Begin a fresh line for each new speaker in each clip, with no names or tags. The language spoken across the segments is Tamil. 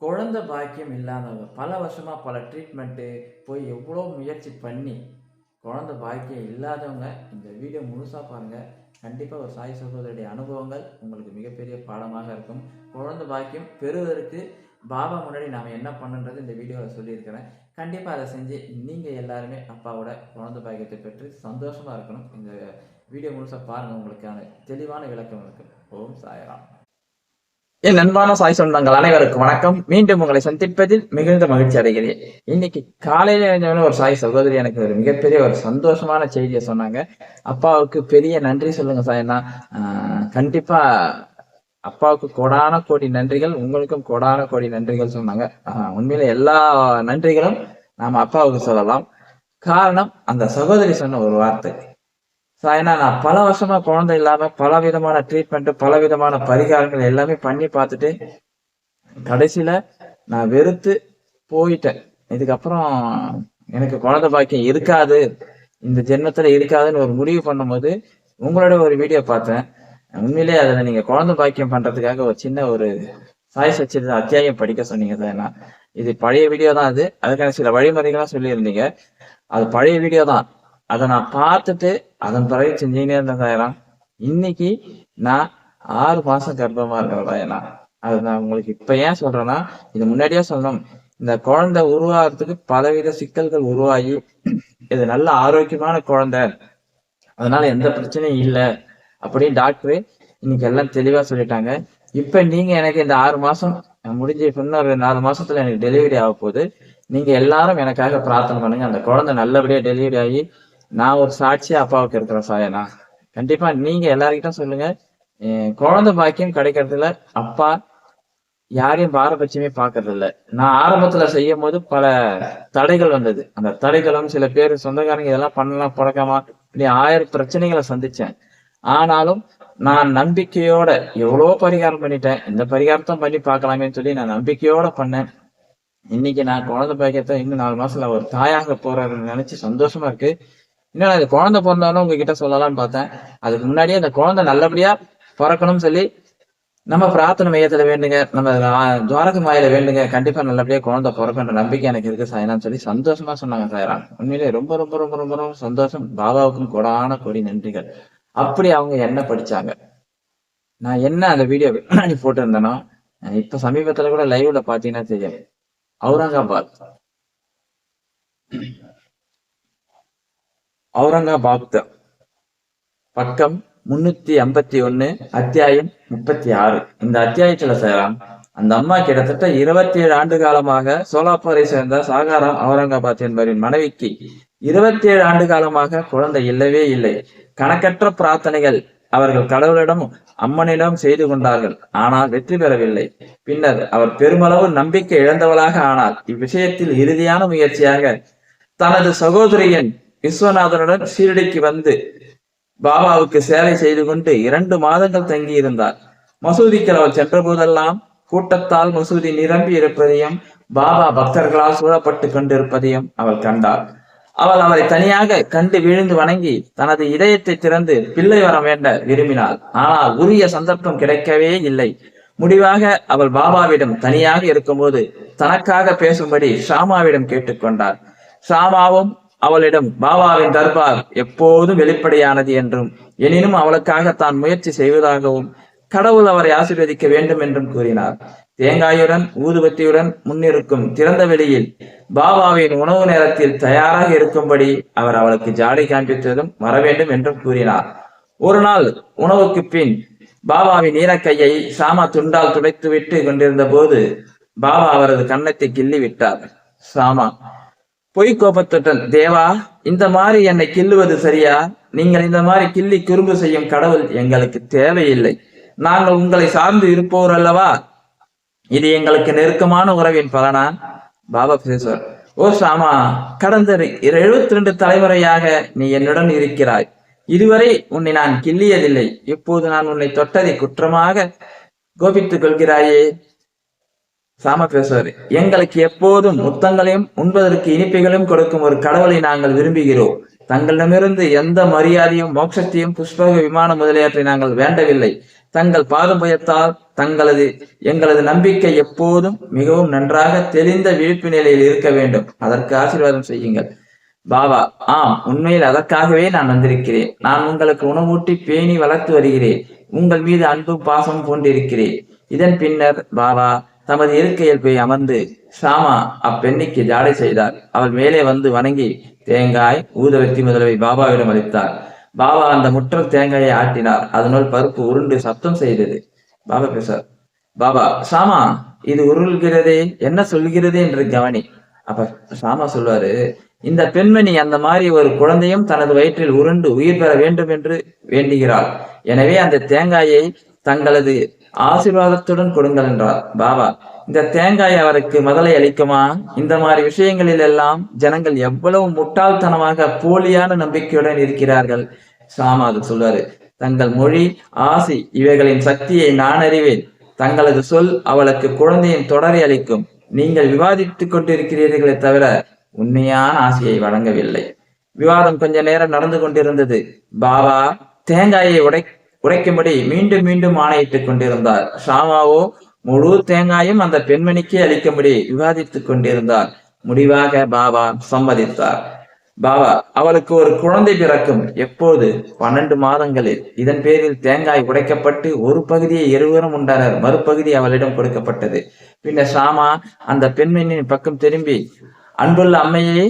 குழந்தை பாக்கியம் இல்லாதவங்க பல வருஷமா பல ட்ரீட்மெண்ட்டு போய் எவ்வளோ முயற்சி பண்ணி குழந்தை பாக்கியம் இல்லாதவங்க இந்த வீடியோ முழுசாக பாருங்கள். கண்டிப்பாக ஒரு சாய் சகோதரருடைய அனுபவங்கள் உங்களுக்கு மிகப்பெரிய பாடமாக இருக்கும். குழந்தை பாக்கியம் பெறுவதற்கு பாபா முன்னாடி நாம் என்ன பண்ணுன்றது இந்த வீடியோவில் சொல்லியிருக்கிறேன். கண்டிப்பாக அதை செஞ்சு நீங்கள் எல்லாருமே அப்பாவோட குழந்தை பாக்கியத்தை பெற்று சந்தோஷமாக இருக்கணும். இந்த வீடியோ முழுசாக பாருங்கள், உங்களுக்கான தெளிவான விளக்கம் இருக்குது. ஓம் சாய்ராம். என் அன்பான சாய் சொந்தங்கள் அனைவருக்கும் வணக்கம். மீண்டும் உங்களை சந்திப்பதில் மிகுந்த மகிழ்ச்சி அடைகிறேன். இன்னைக்கு காலையில ஒரு சாய் சகோதரி எனக்கு ஒரு மிகப்பெரிய ஒரு சந்தோஷமான செய்தியை சொன்னாங்க. அப்பாவுக்கு பெரிய நன்றி சொல்லுங்க சாய்னா. கண்டிப்பா அப்பாவுக்கு கோடான கோடி நன்றிகள், உங்களுக்கும் கோடான கோடி நன்றிகள் சொன்னாங்க. உண்மையில எல்லா நன்றிகளும் நாம அப்பாவுக்கு சொல்லலாம். காரணம் அந்த சகோதரி சொன்ன ஒரு வார்த்தை. ஏன்னா நான் பல வருஷமா குழந்தை இல்லாம பல விதமான ட்ரீட்மெண்ட், பல விதமான பரிகாரங்கள் எல்லாமே பண்ணி பார்த்துட்டு கடைசியில நான் வெறுத்து போயிட்டேன். இதுக்கப்புறம் எனக்கு குழந்தை பாக்கியம் இருக்காது, இந்த ஜென்மத்துல இருக்காதுன்னு ஒரு முடிவு பண்ணும்போது உங்களோட ஒரு வீடியோ பார்த்தேன். உண்மையிலேயே அதுல நீங்க குழந்தை பாக்கியம் பண்றதுக்காக ஒரு சின்ன ஒரு சாய் சச்சித அத்தியாயம் படிக்க சொன்னீங்க சார். இது பழைய வீடியோ தான். அதுக்கான சில வழிமுறைகள்லாம் சொல்லியிருந்தீங்க. அது பழைய வீடியோ தான். அதை நான் பார்த்துட்டு அதன் பிறகு செஞ்சுக்கிட்டே இருந்தேன். இன்னைக்கு நான் 6 மாசம் கர்ப்பமா இருக்கிறதா. அது நான் உங்களுக்கு இப்ப ஏன் சொல்றேன்னா, இது முன்னாடியே சொல்லணும். இந்த குழந்தை உருவாகிறதுக்கு பலவித சிக்கல்கள் உருவாகி இது நல்ல ஆரோக்கியமான குழந்தை, அதனால எந்த பிரச்சனையும் இல்லை அப்படின்னு டாக்டரு இன்னைக்கு எல்லாம் தெளிவா சொல்லிட்டாங்க. இப்ப நீங்க எனக்கு இந்த 6 மாசம் முடிஞ்சு இன்னொரு 4 மாசத்துல எனக்கு டெலிவரி ஆக போகுது. நீங்க எல்லாரும் எனக்காக பிரார்த்தனை பண்ணுங்க. அந்த குழந்தை நல்லபடியா டெலிவரி ஆகி நான் ஒரு சாட்சியா அப்பாவுக்கு இருக்கிறேன் சாயனா. கண்டிப்பா நீங்க எல்லாருக்கிட்டும் சொல்லுங்க, குழந்தை பாக்கியம் கிடைக்கிறதுல அப்பா யாரையும் பாரபட்சமே பாக்குறது இல்ல. நான் ஆரம்பத்துல செய்யும் போது பல தடைகள் வந்தது. அந்த தடைகளும் சில பேர் சொந்தக்காரங்க இதெல்லாம் பண்ணலாம் புடக்கமா இப்படி 1000 பிரச்சனைகளை சந்திச்சேன். ஆனாலும் நான் நம்பிக்கையோட எவ்வளோ பரிகாரம் பண்ணிட்டேன், இந்த பரிகாரத்தை பண்ணி பார்க்கலாமேன்னு சொல்லி நான் நம்பிக்கையோட பண்ணேன். இன்னைக்கு நான் குழந்தை பாக்கியத்தை இன்னும் 4 மாசத்துல ஒரு தாயாக போறேன்னு நினைச்சு சந்தோஷமா இருக்கு. இன்னும் அது குழந்தை பிறந்தாலும் உங்ககிட்ட சொல்லலாம்னு பார்த்தேன். அதுக்கு முன்னாடியே அந்த குழந்தை நல்லபடியா பிறக்கணும்னு சொல்லி நம்ம பிரார்த்தனை மையத்துல வேண்டுங்க, நம்ம துவாரக மாயில வேண்டுங்க. கண்டிப்பா நல்லபடியா குழந்தை பிறக்குன்ற நம்பிக்கை எனக்கு இருக்கு சாயனான்னு சொல்லி சந்தோஷமா சொன்னாங்க சாயரான். உண்மையிலே ரொம்ப ரொம்ப ரொம்ப ரொம்ப ரொம்ப சந்தோஷம். பாபாவுக்கும் கொடான கொடி நன்றிகள். அப்படி அவங்க என்ன படிச்சாங்க, நான் என்ன அந்த வீடியோ போட்டு இருந்தேனோ, இப்ப சமீபத்துல கூட லைவ்ல பாத்தீங்கன்னா தெரியும். அவுரங்காபாத் பக்கம் 351, அத்தியாயம் 36. இந்த அத்தியாயத்துல சேராம் அந்த அம்மா கிட்டத்தட்ட 27 ஆண்டு காலமாக சோலாப்பூரை சேர்ந்த சாகாராம் அவுரங்காபாத் என்பவரின் மனைவிக்கு 27 ஆண்டு காலமாக குழந்தை இல்லவே இல்லை. கணக்கற்ற பிரார்த்தனைகள் அவர்கள் கடவுளிடமும் அம்மனிடம் செய்து கொண்டார்கள். ஆனால் வெற்றி பெறவில்லை. பின்னர் அவர் பெருமளவு நம்பிக்கை இழந்தவளாக ஆனார். இவ்விஷயத்தில் இறுதியான முயற்சியாக தனது சகோதரியின் விஸ்வநாதனுடன் ஷீரடிக்கு வந்து பாபாவுக்கு சேவை செய்து கொண்டு 2 மாதங்கள் தங்கி இருந்தார். மசூதிக்கு அவள் சென்ற போதெல்லாம் கூட்டத்தால் மசூதி நிரம்பி இருப்பதையும் பாபா பக்தர்களால் சூழப்பட்டு கொண்டிருப்பதையும் அவள் கண்டாள். அவள் அவரை தனியாக கண்டு விழுந்து வணங்கி தனது இதயத்தை திறந்து பிள்ளை வர வேண்ட விரும்பினாள். ஆனால் உரிய சந்தர்ப்பம் கிடைக்கவே இல்லை. முடிவாக அவள் பாபாவிடம் தனியாக இருக்கும்போது தனக்காக பேசும்படி ஷாமாவிடம் கேட்டுக்கொண்டார். ஷாமாவும் அவளிடம் பாபாவின் தர்பார் எப்போதும் வெளிப்படையானது என்றும், எனினும் அவளுக்காக தான் முயற்சி செய்வதாகவும் கடவுள் அவரை ஆசீர்வதிக்க வேண்டும் என்றும் கூறினார். தேங்காயுடன் ஊதுபத்தியுடன் முன்னிருக்கும் திறந்த வெளியில் பாபாவின் உணவு நேரத்தில் தயாராக இருக்கும்படி அவர் அவளுக்கு ஜாடை காண்பித்ததும் வர வேண்டும் என்றும் கூறினார். ஒரு நாள் உணவுக்கு பின் பாபாவின் ஈரக்கையை ஷாமா துண்டால் துடைத்து விட்டு கொண்டிருந்த போது பாபா அவரது கன்னத்தை கிள்ளி விட்டார். ஷாமா பொய் கோபத்துடன், தேவா, இந்த மாதிரி என்னை கிள்ளுவது சரியா? நீங்கள் இந்த மாதிரி கிள்ளி குறும்பு செய்யும் கடவுள் எங்களுக்கு தேவையில்லை. நாங்கள் உங்களை சார்ந்து இருப்போர் அல்லவா? இது எங்களுக்கு நெருக்கமான உறவின் பலனா? பாபா பேசுவார். ஓ ஷாமா, கடந்த 72 தலைமுறையாக நீ என்னுடன் இருக்கிறாய். இதுவரை உன்னை நான் கிள்ளியதில்லை. இப்போது நான் உன்னை தொட்டதை குற்றமாக கோபித்துக் கொள்கிறாயே. சாம பேசுவாரு. எங்களுக்கு எப்போதும் முத்தங்களையும் உண்பதற்கு இனிப்புகளையும் கொடுக்கும் ஒரு கடவுளை நாங்கள் விரும்புகிறோம். தங்களிடமிருந்து எந்த மரியாதையும் மோட்சத்தையும் புஷ்பக விமான முதலியவற்றை நாங்கள் வேண்டவில்லை. தங்கள் பாரம்பரியத்தால் எங்களது நம்பிக்கை எப்போதும் மிகவும் நன்றாக தெளிந்த விழிப்பு நிலையில் இருக்க வேண்டும். அதற்கு ஆசீர்வாதம் செய்யுங்கள். பாபா: ஆம், உண்மையில் அதற்காகவே நான் வந்திருக்கிறேன். நான் உங்களுக்கு உணவூட்டி பேணி வளர்த்து வருகிறேன். உங்கள் மீது அன்பும் பாசமும் கொண்டிருக்கிறேன். இதன் பின்னர் பாபா தமது இருக்கையில் போய் அமர்ந்து ஷாமா அப்பெண்ணிக்கு ஜாடை செய்தார். அவள் மேலே வந்து வணங்கி தேங்காய், ஊதுவத்தி முதலவை பாபாவிடம் அளித்தார். பாபா அந்த முற்றல் தேங்காயை ஆட்டினார். அதனுள் பருப்பு உருண்டு சப்தம் செய்தது. பாபா பேசார். பாபா: ஷாமா, இது உருள்கிறதே, என்ன சொல்கிறது என்று கவனி. அப்ப ஷாமா சொல்வாரு, இந்த பெண்மணி அந்த மாதிரி ஒரு குழந்தையும் தனது வயிற்றில் உருண்டு உயிர் பெற வேண்டும் என்று வேண்டுகிறாள். எனவே அந்த தேங்காயை தங்களது ஆசீர்வாதத்துடன் கொடுங்கள் என்றார். பாபா: இந்த தேங்காய் அவருக்கு முதலை அளிக்குமா? இந்த மாதிரி விஷயங்களில் எல்லாம் ஜனங்கள் எவ்வளவு முட்டாள்தனமாக போலியான நம்பிக்கையுடன் இருக்கிறார்கள். சாமா அது சொல்வாரு, தங்கள் மொழி, ஆசி இவைகளின் சக்தியை நான் அறிவேன். தங்களது சொல் அவளுக்கு குழந்தையின் தொடரை அளிக்கும். நீங்கள் விவாதித்துக் கொண்டிருக்கிறீர்களே தவிர உண்மையான ஆசையை வழங்கவில்லை. விவாதம் கொஞ்ச நேரம் நடந்து கொண்டிருந்தது. பாபா தேங்காயை உடைக்கும்படி மீண்டும் மீண்டும் ஆணையிட்டுக் கொண்டிருந்தார். ஷாமாவோ முழு தேங்காயும் அந்த பெண்மணிக்கே அளிக்கும்படி விவாதித்துக் கொண்டிருந்தார். முடிவாக பாபா சம்மதித்தார். பாபா: அவளுக்கு ஒரு குழந்தை பிறக்கும். எப்போது? 12 மாதங்களில். இதன் பேரில் தேங்காய் உடைக்கப்பட்டு ஒரு பகுதியை இருவரும் உண்டனர், மறுபகுதி அவளிடம் கொடுக்கப்பட்டது. பின்னர் ஷாமா அந்த பெண்மணியின் பக்கம் திரும்பி, அன்புள்ள அம்மையே,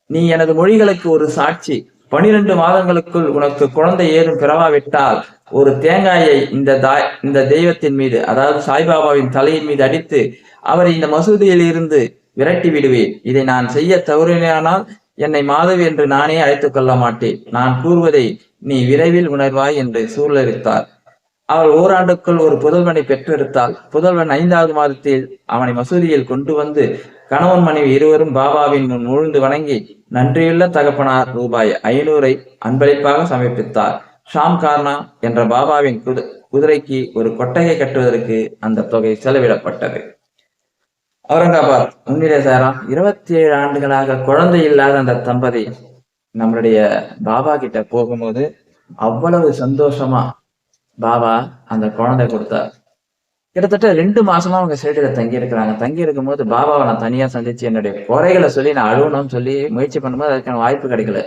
நீ எனது மொழிகளுக்கு ஒரு சாட்சி. 12 மாதங்களுக்குள் உனக்கு குழந்தை ஏதும் பிறவாவிட்டால் ஒரு தேங்காயை இந்த தெய்வத்தின் மீது, அதாவது சாய்பாபாவின் தலையின் மீது அடித்து அவரை இந்த மசூதியில் இருந்து விரட்டி விடுவேன். இதை நான் செய்ய தவறினால் என்னை மாதவி என்று நானே அழைத்துக் கொள்ள மாட்டேன். நான் கூறுவதை நீ விரைவில் உணர்வாய் என்று சூழலித்தார். அவள் ஓராண்டுக்குள் ஒரு புதல்வனை பெற்றெடுத்தாள். புதல்வன் 5வது மாதத்தில் அவனை மசூதியில் கொண்டு வந்து கணவன் மனைவி இருவரும் பாபாவின் முன் விழுந்து வணங்கி நன்றியுள்ள தகப்பனார் ரூபாய் 500 அன்பளிப்பாக சமர்ப்பித்தார். ஷாம் கார்னா என்ற பாபாவின் குதிரைக்கு ஒரு கொட்டகை கட்டுவதற்கு அந்த தொகை செலவிடப்பட்டது. அவுரங்காபாத் முன்னிலை சாரம் 27 ஆண்டுகளாக குழந்தை இல்லாத அந்த தம்பதி நம்மளுடைய பாபா கிட்ட போகும்போது அவ்வளவு சந்தோஷமா பாபா அந்த குழந்தை கொடுத்தார். கிட்டத்தட்ட 2 மாசமா அவங்க ஷெரடியில தங்கி இருக்கிறாங்க. தங்கி இருக்கும் போது பாபாவை நான் தனியா சந்திச்சு என்னுடைய குறைகளை சொல்லி நான் அழுவணும்னு சொல்லி முயற்சி பண்ணும்போது அதுக்கான வாய்ப்பு கிடைக்கல.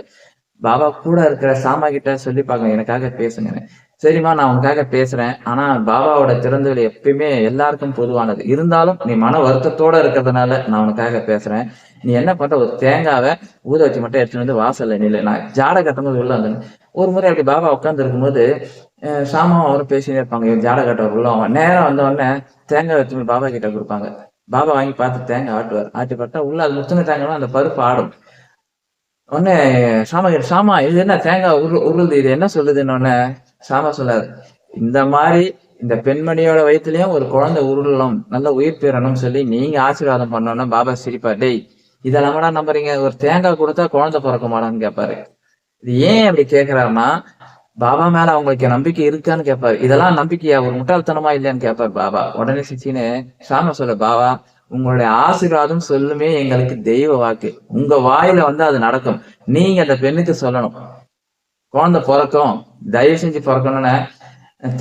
பாபா கூட இருக்கிற சாமா கிட்ட சொல்லி பார்க்க, எனக்காக பேசுங்க. சரிம்மா, நான் உனக்காக பேசுறேன். ஆனா பாபாவோட திறந்துகள் எப்பயுமே எல்லாருக்கும் பொதுவானது. இருந்தாலும் நீ மன வருத்தத்தோட இருக்கிறதுனால நான் உனக்காக பேசுறேன். நீ என்ன பண்ற, ஒரு தேங்காவை ஊத வச்சு மட்டும் எடுத்துட்டு வந்து வாசல்ல நில்லு. நான் ஜாடை கட்டும்போது உள்ள வந்து ஒரு முறை அப்படி பாபா உட்கார்ந்து இருக்கும்போது சாமாவும் அவரும் பேசினே இருப்பாங்க. இவன் ஜாடை கட்டவர் உள்ள அவன் நேரம் வந்த உடனே தேங்காய் வச்சு பாபா கிட்ட கொடுப்பாங்க. பாபா வாங்கி பார்த்து தேங்காய் ஆட்டுவார். ஆட்டி பார்த்தா உள்ள அது முத்துன தேங்காய் அந்த பருப்பு ஆடும். உடனே சாமா இது என்ன தேங்காய் உருளுது, இது என்ன சொல்லுதுன்னு உடனே சாமா சொல்லாரு, இந்த மாதிரி இந்த பெண்மணியோட வயிற்றுலயும் ஒரு குழந்தை உருளணும், நல்ல உயிர் பெறணும்னு சொல்லி நீங்க ஆசீர்வாதம் பண்ணோம்னா பாபா சிரிப்பா, டேய் இதெல்லாமடா நம்புறீங்க, ஒரு தேங்காய் கொடுத்தா குழந்தை பிறக்க மாட்டான்னு கேட்பாரு. இது ஏன் அப்படி கேட்கிறாருன்னா, பாபா மேல அவங்களுக்கு நம்பிக்கை இருக்கான்னு கேட்பாரு. இதெல்லாம் நம்பிக்கையா, ஒரு முட்டாள்தனமா இல்லையான்னு கேட்பாரு பாபா. உடனே சிச்சின்னு சாம சொல்ல, பாபா உங்களுடைய ஆசீர்வாதம் சொல்லுமே எங்களுக்கு தெய்வ வாக்கு. உங்க வாயில வந்து அது நடக்கும். நீங்க அந்த பெண்ணுக்கு சொல்லணும், குழந்தை பிறக்கும், தயவு செஞ்சு பிறக்கணும்னு.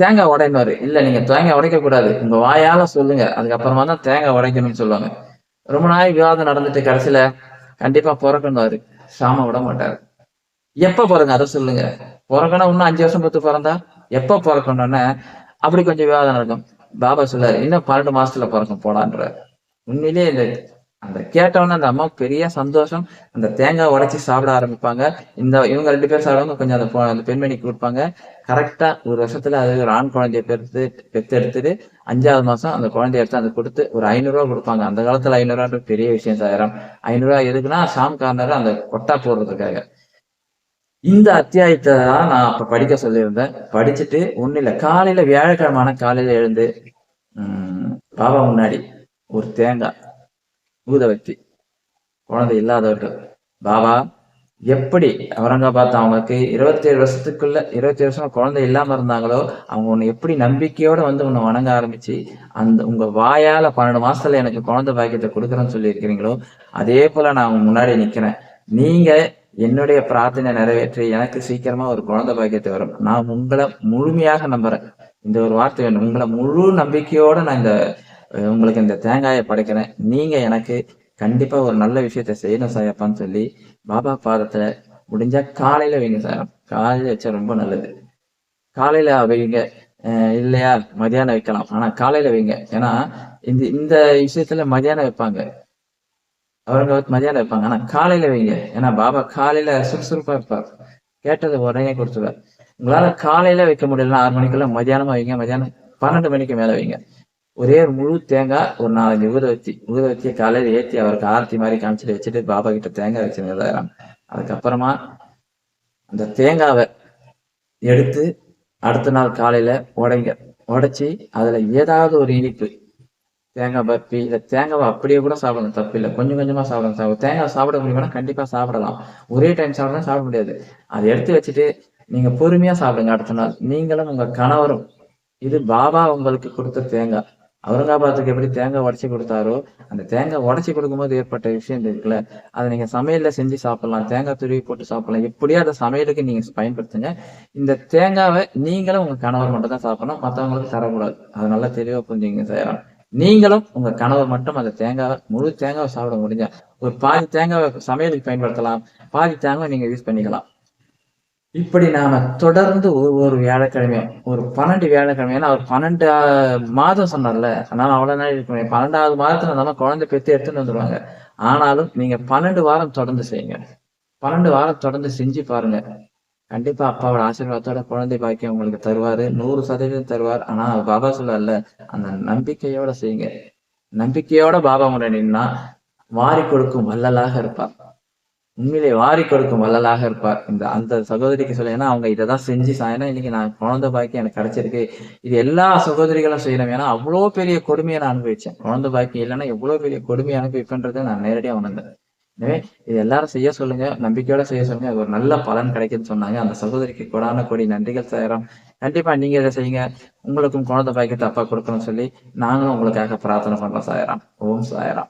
தேங்காய் உடையினாரு. இல்ல, நீங்க தேங்காய் உடைக்க கூடாது, உங்க வாயால சொல்லுங்க, அதுக்கப்புறமா தான் தேங்காய் உடைக்கணும்னு சொல்லுவாங்க. ரொம்ப நாள் விவாதம் நடந்துட்டு கடைசியில கண்டிப்பா பிறக்கணும்னு சாம விட மாட்டாரு. எப்ப பிறங்க அதை சொல்லுங்க, பிறக்கணும் இன்னும் 5 வருஷம் பத்து பிறந்தா எப்ப பிறக்கணும்னு அப்படி கொஞ்சம் விவாதம் நடக்கும். பாபா சொல்லாரு, இன்னும் 12 மாசத்துல பிறக்கும் போடான்ற. உண்மையிலேயே அந்த கேட்டவொன்னே அந்த அம்மாவுக்கு பெரிய சந்தோஷம். அந்த தேங்காய் உடைச்சி சாப்பிட ஆரம்பிப்பாங்க. இவங்க 2 பேர் சாப்பிடுவாங்க, கொஞ்சம் அந்த பெண்மணிக்கு கொடுப்பாங்க. கரெக்டா 1 வருஷத்துல அது ஒரு ஆண் குழந்தைய பெத்து எடுத்துட்டு 5வது மாசம் அந்த குழந்தைய எடுத்து அதை கொடுத்து ஒரு 500 ரூபா கொடுப்பாங்க. அந்த காலத்துல 500 ரூபா பெரிய விஷயம். 500 ரூபா எதுக்குன்னா ஷாம் கார்னர் அந்த கொட்டா போடுறதுக்காக. இந்த அத்தியாயத்தை தான் நான் அப்ப படிக்க சொல்லியிருந்தேன். படிச்சுட்டு ஒண்ணு இல்ல, காலையில வியாழக்கிழமான காலையில எழுந்து பாபா முன்னாடி ஒரு தேங்காய் ஊத வச்சு, குழந்தை இல்லாதவர்கள், பாபா எப்படி அவுரங்காபாத் அவங்களுக்கு 27 வருஷத்துக்குள்ள 27 வருஷமா குழந்தை இல்லாம இருந்தாங்களோ, அவங்க உன்னை எப்படி நம்பிக்கையோட வந்து உன்னை வணங்க ஆரம்பிச்சு, அந்த உங்க வாயால 12 மாசத்துல எனக்கு குழந்தை பாக்கியத்த குடுக்குறேன்னு சொல்லியிருக்கிறீங்களோ, அதே போல நான் உங்க முன்னாடி நிக்கிறேன். நீங்க என்னுடைய பிரார்த்தனைய நிறைவேற்றி எனக்கு சீக்கிரமா ஒரு குழந்தை பாக்கியத்த வரும். நான் உங்கள முழுமையாக நம்புறேன். இந்த ஒரு வார்த்தை வேணும். உங்கள முழு நம்பிக்கையோட நான் உங்களுக்கு இந்த தேங்காய படைக்கிறேன். நீங்க எனக்கு கண்டிப்பா ஒரு நல்ல விஷயத்த செய்யணும் சாயப்பான்னு சொல்லி, பாபா பாதத்துல முடிஞ்சா காலையில வைங்க சாயரம். காலையில வச்சா ரொம்ப நல்லது. காலையில வைங்க. இல்லையா மதியானம் வைக்கலாம். ஆனா காலையில வைங்க. ஏன்னா, இந்த இந்த விஷயத்துல மதியானம் வைப்பாங்க. அவங்க மதியானம் வைப்பாங்க. ஆனா காலையில வைங்க. ஏன்னா பாபா காலையில சுறுசுறுப்பா இருப்பார். கேட்டத உடனே குடுத்துருவார். உங்களால காலையில வைக்க முடியலன்னா 6 மணிக்குள்ள மதியானமா வைங்க. மதியானம் 12 மணிக்கு மேல வைங்க. ஒரே ஒரு முழு தேங்காய், ஒரு 4 ஊதுவத்திய காலையில ஏத்தி அவருக்கு ஆரத்தி மாரி காமிச்சுட்டு வச்சுட்டு பாபா கிட்ட தேங்காய் வச்சுருங்க. அதுக்கப்புறமா அந்த தேங்காவ எடுத்து அடுத்த நாள் காலையில உடைங்க. உடைச்சு அதுல ஏதாவது ஒரு இனிப்பு தேங்காய் பர்ஃபி இல்ல தேங்காவை அப்படியே கூட சாப்பிடலாம், தப்பில்ல. கொஞ்சம் கொஞ்சமா சாப்பிடலாம். தேங்காய் சாப்பிட முடியுமானா கண்டிப்பா சாப்பிடலாம். ஒரே டைம் சாப்பிட முடியாது. அதை எடுத்து வச்சுட்டு நீங்க பொறுமையா சாப்பிடுங்க அடுத்த நாள். நீங்களும் உங்க கணவரும். இது பாபா உங்களுக்கு கொடுத்த தேங்காய். அவுரங்காபாத்துக்கு எப்படி தேங்காய் உடைச்சு கொடுத்தாரோ, அந்த தேங்காய் உடைச்சு கொடுக்கும்போது ஏற்பட்ட விஷயம் இருக்குல்ல, அதை நீங்க சமையல்ல செஞ்சு சாப்பிடலாம். தேங்காய் துருவி போட்டு சாப்பிடலாம். எப்படியோ அதை சமையலுக்கு நீங்க பயன்படுத்துங்க. இந்த தேங்காவை நீங்களும் உங்க கணவர் மட்டும் தான் சாப்பிடணும். மற்றவங்களுக்கு தரக்கூடாது. அதை நல்லா தெளிவா புரிஞ்சுங்க செய்யலாம். நீங்களும் உங்க கணவர் மட்டும் அந்த தேங்காவை முழு தேங்காவை சாப்பிட முடிஞ்சா ஒரு பாதி தேங்காவை சமையலுக்கு பயன்படுத்தலாம். பாதி தேங்காவை நீங்க யூஸ் பண்ணிக்கலாம். இப்படி நாம தொடர்ந்து ஒவ்வொரு வியாழக்கிழமையும் ஒரு 12 வியாழக்கிழமை, ஏன்னா அவர் 12 மாதம் சொன்னார்ல, அதனால அவ்வளவு நாள் இருக்க முடியாது. 12வது மாதத்துல நம்ம குழந்தை பெத்து எடுத்துட்டு வந்துருவாங்க. ஆனாலும் நீங்க 12 வாரம் தொடர்ந்து செய்யுங்க. 12 வாரம் தொடர்ந்து செஞ்சு பாருங்க. கண்டிப்பா அப்பாவோட ஆசீர்வாதத்தோட குழந்தை பாக்கியம் உங்களுக்கு தருவாரு. 100% தருவார். ஆனா பாபா சொல்லல, அந்த நம்பிக்கையோட செய்யுங்க. நம்பிக்கையோட பாபா முன்னாடி நின்னா வாரி கொடுக்கும் வள்ளலாக இருப்பார். உண்மையிலே வாரி கொடுக்கும் வள்ளலாக இருப்பார். அந்த சகோதரிக்கு சொல்ல, ஏன்னா அவங்க இதைதான் செஞ்சு சாயனா இன்னைக்கு நான் குழந்தை பாக்கியம் எனக்கு கிடைச்சிருக்கு. இது எல்லா சகோதரிகளும் செய்யணும். ஏன்னா அவ்வளோ பெரிய கொடுமையை நான் அனுபவிச்சேன். குழந்தை பாக்கியம் இல்லைன்னா எவ்வளவு பெரிய கொடுமையை அனுபவிப்பேன்றதை நான் நேரடியா உணர்ந்தேன். எனவே இது எல்லாரும் செய்ய சொல்லுங்க. நம்பிக்கையோட செய்ய சொல்லுங்க. அது ஒரு நல்ல பலன் கிடைக்குதுன்னு சொன்னாங்க. அந்த சகோதரிக்கு கொடான கொடி நன்றிகள் செய்யறோம். கண்டிப்பா நீங்க இதை செய்யுங்க. உங்களுக்கும் குழந்தை பாக்கியத்தை அப்பா கொடுக்கணும்னு சொல்லி நாங்களும் உங்களுக்காக பிரார்த்தனை பண்றோம் சாயராம். ஓம் சாயராம்.